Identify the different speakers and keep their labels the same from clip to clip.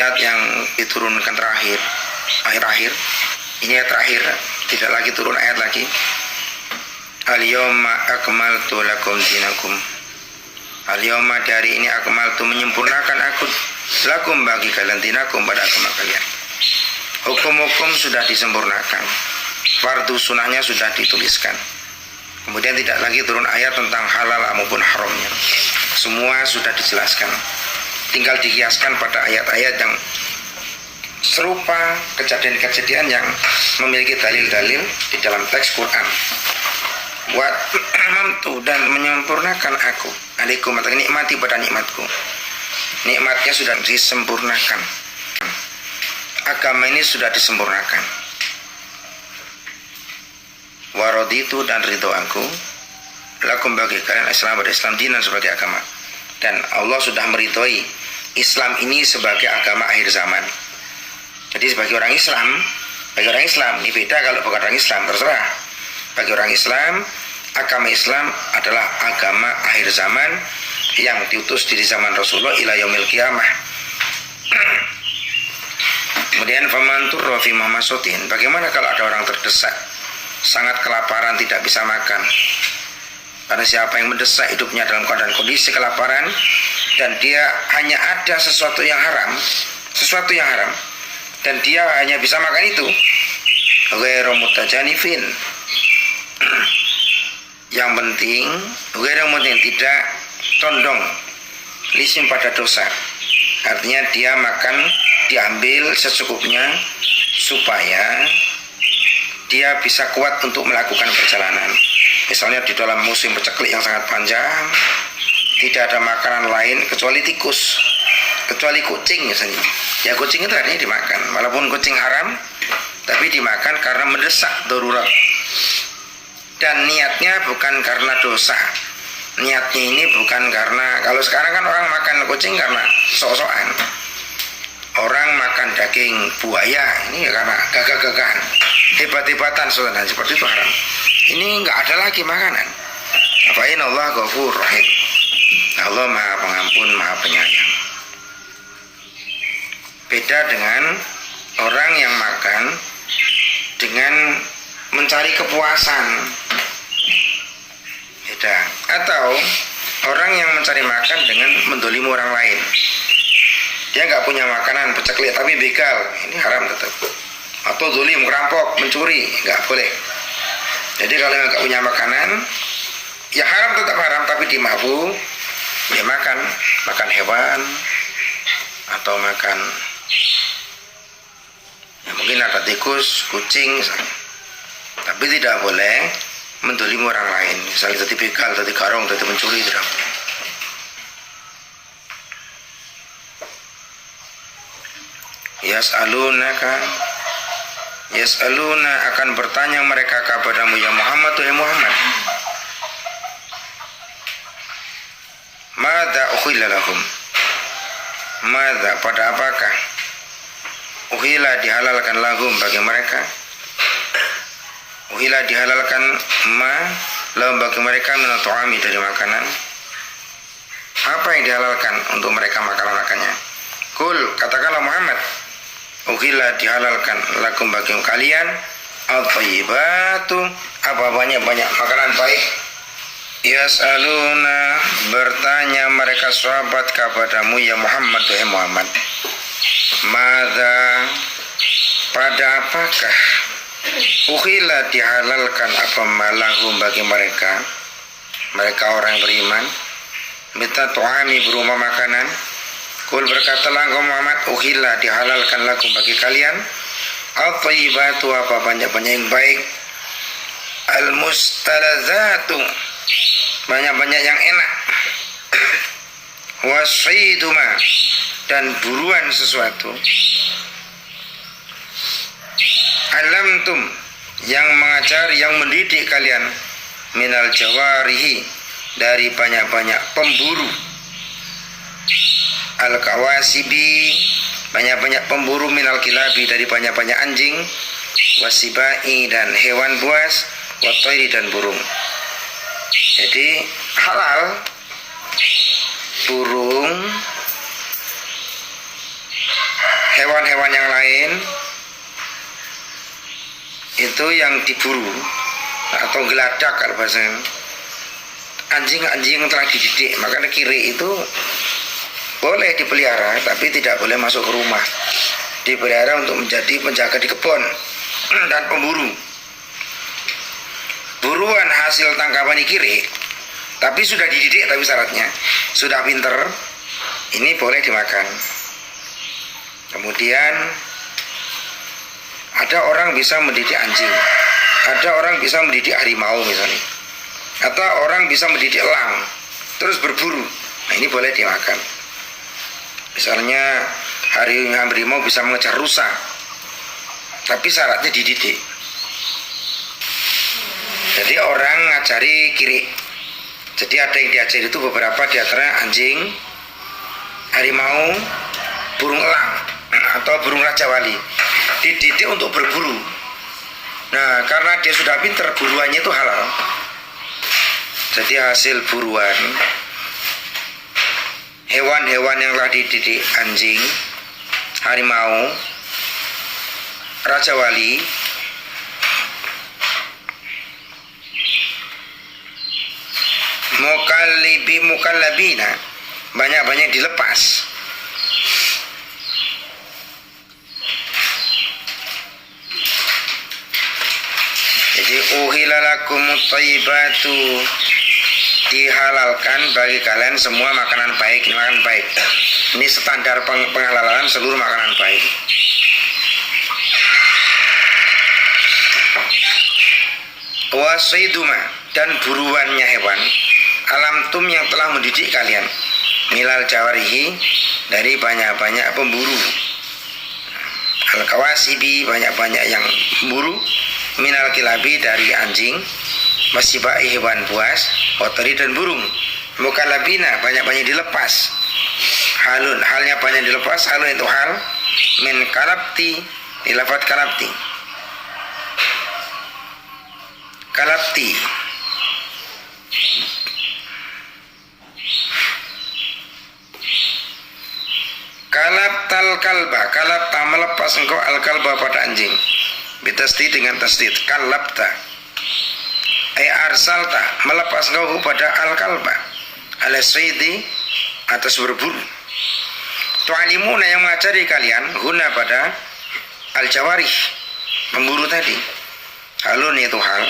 Speaker 1: ayat yang diturunkan terakhir, akhir-akhir. Ini ayat terakhir, tidak lagi turun ayat lagi. Al-yawma akmaltu lakum dinakum. Al-yawma, dari ini, akmaltu, menyempurnakan aku, lakum, bagi kalian, dinakum, pada agama kalian. Hukum-hukum sudah disempurnakan, fardu sunnahnya sudah dituliskan. Kemudian tidak lagi turun ayat tentang halal maupun haramnya. Semua sudah dijelaskan. Tinggal dikiaskan pada ayat-ayat yang serupa, kejadian-kejadian yang memiliki dalil-dalil di dalam teks Quran. Buat mamtu dan menyempurnakan aku, alaikum, atau nikmati pada nikmatku. Nikmatnya sudah disempurnakan. Agama ini sudah disempurnakan. Waraditu, dan ridho aku, lakum, bagi kalian, Islam, pada Islam, dinan, sebagai agama. Dan Allah sudah meridhoi Islam ini sebagai agama akhir zaman. Jadi sebagai orang Islam, ini beda kalau bukan orang Islam, terserah. Bagi orang Islam, agama Islam adalah agama akhir zaman yang diutus di zaman Rasulullah ila yaumil qiyamah. Kemudian famantur fi mamasotin, bagaimana kalau ada orang terdesak, sangat kelaparan, tidak bisa makan. Karena siapa yang mendesak hidupnya dalam keadaan kondisi kelaparan, dan dia hanya ada sesuatu yang haram, dan dia hanya bisa makan itu, ghairu mutajanifin, yang penting tidak condong lisim pada dosa. Artinya dia makan diambil secukupnya supaya dia bisa kuat untuk melakukan perjalanan. Misalnya di dalam musim paceklik yang sangat panjang, tidak ada makanan lain kecuali tikus, kecuali kucing misalnya. Ya kucing itu artinya dimakan, walaupun kucing haram, tapi dimakan karena mendesak darurat. Dan niatnya bukan karena dosa. Niatnya ini bukan karena, kalau sekarang kan orang makan kucing karena sok-sokan. Orang makan daging buaya ini karena gagah-gagahan, hebat-hebatan, saudara, seperti itu haram. Ini nggak ada lagi makanan. Apa ini Allah Ghafur Rahim. Allah Maha Pengampun, Maha Penyayang. Beda dengan orang yang makan dengan mencari kepuasan. Beda. Atau orang yang mencari makan dengan mendolimi orang lain. Dia nggak punya makanan, peceklik, tapi begal, ini haram tetap. Atau zolim, merampok, mencuri, nggak boleh. Jadi kalau nggak punya makanan, ya haram, tetap haram, tapi dimabuk, ya makan hewan, atau makan, ya mungkin ada tikus, kucing misalnya. Tapi tidak boleh mendolimi orang lain, misalnya tadi begal, tadi garong, tadi mencuri, tidak boleh. Yas'aluna akan bertanya mereka kepadamu, ya Muhammad, ya Muhammad, madza ukhilla lahum, madza, pada apakah, ukhilla, dihalalkan, lahum, bagi mereka, ukhilla, dihalalkan, ma, lahum, bagi mereka, min at-ta'ami, dari makanan. Apa yang dihalalkan untuk mereka makanannya? Kul, katakanlah Muhammad, ukhilla, dihalalkan, lakum, bagi kalian, at-thayyibatu, apa banyak-banyak makanan baik. Yas'aluna, bertanya mereka sahabat kepadamu, ya Muhammad, ya Muhammad, madza, pada apakah, ukhilla, dihalalkan, apa malahum, bagi mereka orang yang beriman, minta tu'ami, berupa makanan. Kul, berkatalah engkau Muhammad, ukhilla, dihalalkan, lakum, bagi kalian, at-thayyibatu, apa banyak-banyak yang baik, al-mustalazatu, banyak-banyak yang enak, wasaiduma, dan buruan sesuatu, alamtum, yang mengajar, yang mendidik kalian, minal jawarihi, dari banyak-banyak pemburu, al-kawasibi, banyak-banyak pemburu, minal kilabi, dari banyak-banyak anjing, wasibai, dan hewan buas, watoiri, dan burung. Jadi halal burung, hewan-hewan yang lain itu yang diburu atau geladak kalau bahasanya, anjing-anjing yang telah dididik. Makanya kiri itu boleh dipelihara tapi tidak boleh masuk ke rumah, dipelihara untuk menjadi penjaga di kebun dan pemburu. Buruan hasil tangkapan kiri tapi sudah dididik, tapi syaratnya sudah pinter, ini boleh dimakan. Kemudian ada orang bisa mendidik anjing, ada orang bisa mendidik harimau misalnya, atau orang bisa mendidik elang terus berburu. Nah, ini boleh dimakan. Misalnya harimau bisa mengejar rusa, tapi syaratnya dididik. Jadi orang ngajari kiri. Jadi ada yang diajari itu beberapa, diantaranya anjing, harimau, burung elang atau burung raja wali, dididik untuk berburu. Nah, karena dia sudah pinter, buruannya itu halal. Jadi hasil buruan hewan-hewan yang telah dididik, anjing, harimau, raja wali, mukallabina, banyak-banyak dilepas. Jadi uhilalakumut thayyibatu, dihalalkan bagi kalian semua makanan baik. Makanan baik ini standar penghalalan seluruh makanan baik. Wasaiduma, dan buruannya hewan, alamtum yang telah mendidik kalian, milal jawarihi, dari banyak-banyak pemburu, al-kawasibi, banyak-banyak yang buru, minal kilabi, dari anjing, masibai, hewan buas, oteri dan burung, mukalabina, banyak-banyak dilepas, halun, halnya banyak dilepas, halun itu hal, min kalabti, dilafat kalabti, kalabti. Kalabtal kalba, kalabta, melepas engkau al kalba pada anjing, bitasdi dengan tasdid, kalabta, arsalta, melepas engkau pada al kalba, ala sayyidi, atas berburu. Tu'alimuna, yang mengajari kalian, guna pada al jawarih, pemburu tadi. Halun itu hal,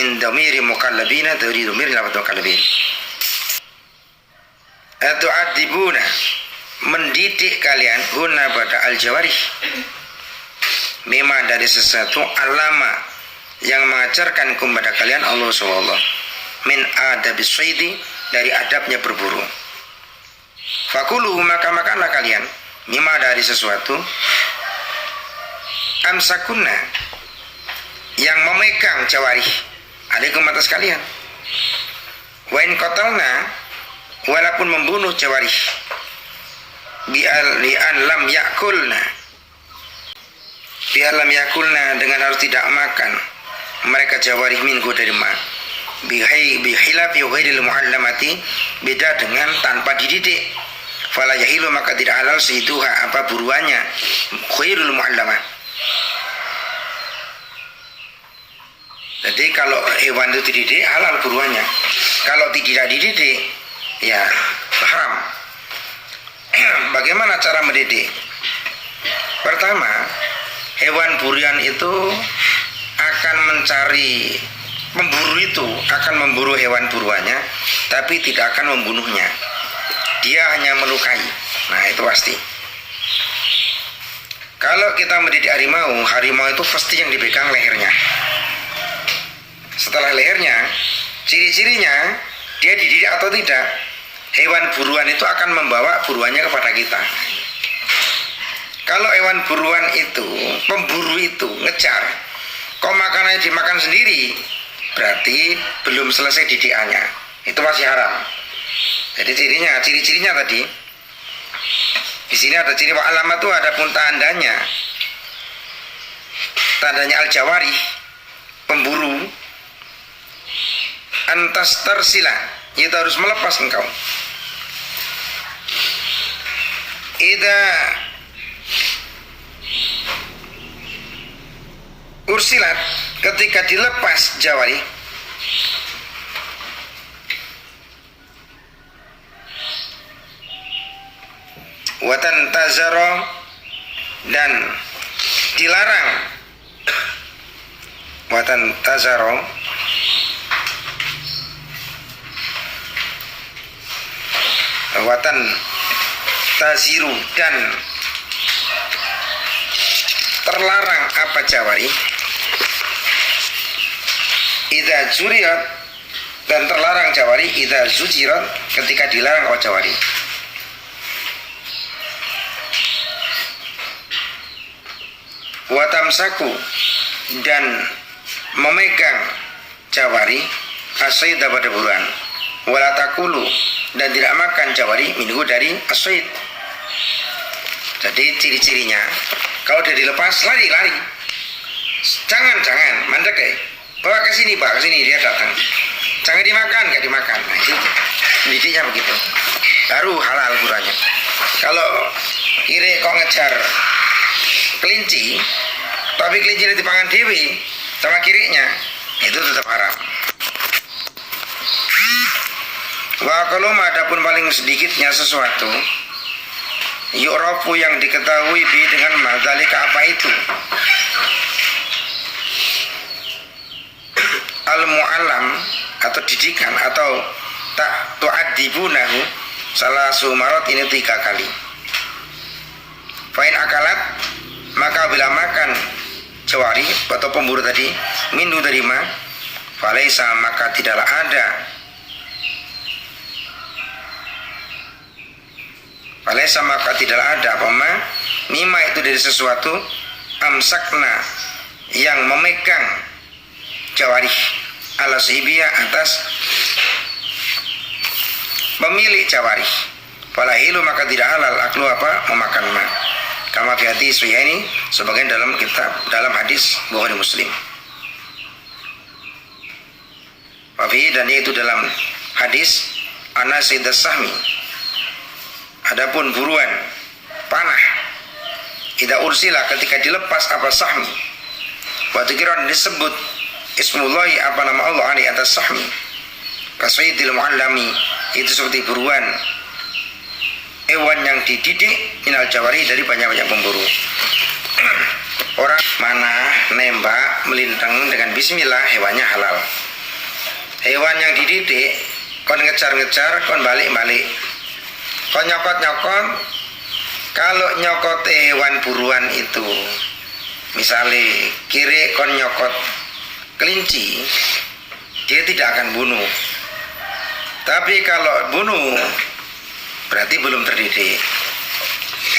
Speaker 1: min damiri mukallabina, dari damiri lapat mukallabin. Tu'adibuna, mendidik kalian, guna pada al jawarih, memang dari sesuatu alama yang mengajarkan kepada kalian Allah SWT, min adabis saidi, dari adabnya berburu. Fakuluhu, maka makanlah kalian, mimma, dari sesuatu, amsakunna, yang memegang jawarih, alaikum, atas kalian, wain kotalna, walaupun membunuh jawarih, bi'an lam yakulna, biar lam yakulna, dengan harus tidak makan mereka jawarih minhu dari ma, bihilafi ghairil muallamati, beda dengan tanpa dididik, fala yahilu, maka tidak halal seiduha, apa buruannya, ghairul muallamah. Jadi kalau hewan itu dididik, halal buruannya. Kalau tidak dididik, ya haram. Bagaimana cara mendidik? Pertama, hewan buruan itu akan mencari, pemburu itu akan memburu hewan buruannya, tapi tidak akan membunuhnya. Dia hanya melukai. Nah, itu pasti. Kalau kita mendidik harimau, harimau itu pasti yang dipegang lehernya. Setelah lehernya, ciri-cirinya dia dididik atau tidak, hewan buruan itu akan membawa buruannya kepada kita. Kalau hewan buruan itu, pemburu itu ngejar, kok makanannya dimakan sendiri, berarti belum selesai didikannya, itu masih haram. Jadi ciri-cirinya tadi, di sini ada ciri wa alamat itu, ada pun tandanya, tandanya al-jawari, pemburu, antas tersila, itu harus melepas engkau. Ida ursilat, ketika dilepas jawari, watan tazaro, dan dilarang, watan tazaro, watan taziru, dan terlarang apa jawari, idza zuriat, dan terlarang jawari idza zujirat, ketika dilarang apa jawari. Watamsaku, dan memegang jawari asyidah pada buruan, walatakulu, dan tidak makan jawari minhu dari asyid. Jadi ciri-cirinya kalau dia dilepas lari, jangan mandek deh, bawa ke sini pak, ke sini, dia datang, jangan dimakan, gak dimakan. Nah itu didiknya begitu, baru halal buruannya. Kalau kiri kok ngejar kelinci, tapi kelinci dipangan dewi sama kirinya, itu tetap haram. Wa kalau adapun paling sedikitnya sesuatu, yu'rafu, yang diketahui bi dengan madzalika, apa itu, al-mu'allam, atau didikan, atau tak tu'adibunahu, salah sumarat, ini 3 kali. Fa'in akalat, maka bila makan jawari atau pemburu tadi, minhu dari ma, falaisa, maka tidaklah ada, falaisa, maka tidaklah ada apa ma, mima itu dari sesuatu, amsakna, yang memegang jawari, ala sihibiyah, atas pemilik jawari, falahilu, maka tidak halal aklu apa, memakan ma, kama fi hadis ini, sebagian dalam kitab, dalam hadis Bukhari Muslim. Wafi, dan itu dalam hadis ana sayyidas sahmi, adapun buruan panah, idza ursila, ketika dilepas apa sahmi, wa tukiran, disebut ismullahi, apa nama Allah, ali atas sahmi, kasaidil muallami, itu seperti buruan hewan yang dididik, minal jawari, dari banyak-banyak pemburu. Orang mana nembak, melintang dengan bismillah, hewannya halal. Hewan yang dididik, kon ngejar-ngejar, kon balik-balik, kon nyokot-nyokot. Kalau nyokot hewan buruan itu, misalnya kiri kon nyokot kelinci, dia tidak akan bunuh. Tapi kalau bunuh, berarti belum terdidik.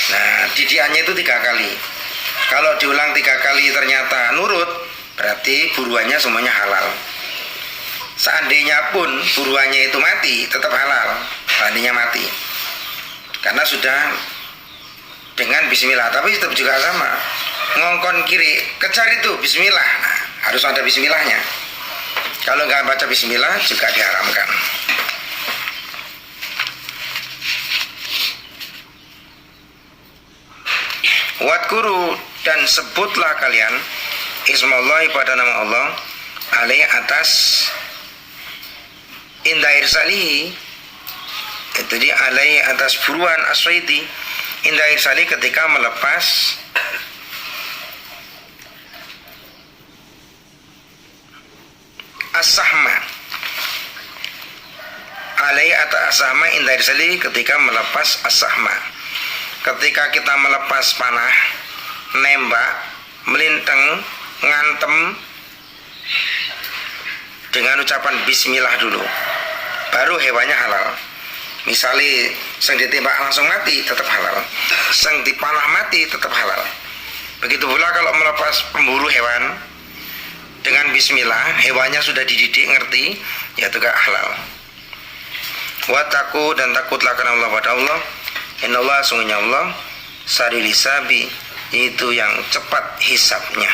Speaker 1: Nah, didikannya itu 3 kali. Kalau diulang 3 kali ternyata nurut, berarti buruannya semuanya halal. Seandainya pun buruannya itu mati, tetap halal. Seandainya mati, karena sudah dengan bismillah. Tapi tetap juga sama, ngongkon kiri, kejar itu bismillah. Nah, harus ada bismillahnya. Kalau nggak baca bismillah juga diharamkan. Wadkuru, dan sebutlah kalian ismallahi, pada nama Allah, alaih, atas, inda irsalihi, itu dia alaih, atas buruan aswaidi, inda irsalihi, ketika melepas as-sahma, alaih, atas as-sahma, inda irsalihi, ketika melepas as-sahma. Ketika kita melepas panah, nembak, melintang, ngantem, dengan ucapan bismillah dulu, baru hewannya halal. Misalnya sang ditembak langsung mati, tetap halal. Sang dipanah mati, tetap halal. Begitu pula kalau melepas pemburu hewan dengan bismillah, hewannya sudah dididik, ngerti, ya juga halal. Wataku, dan takutlah karena Allah, pada Allah, innallaha, sungguhnya Allah, sariil hisabi, itu yang cepat hisabnya.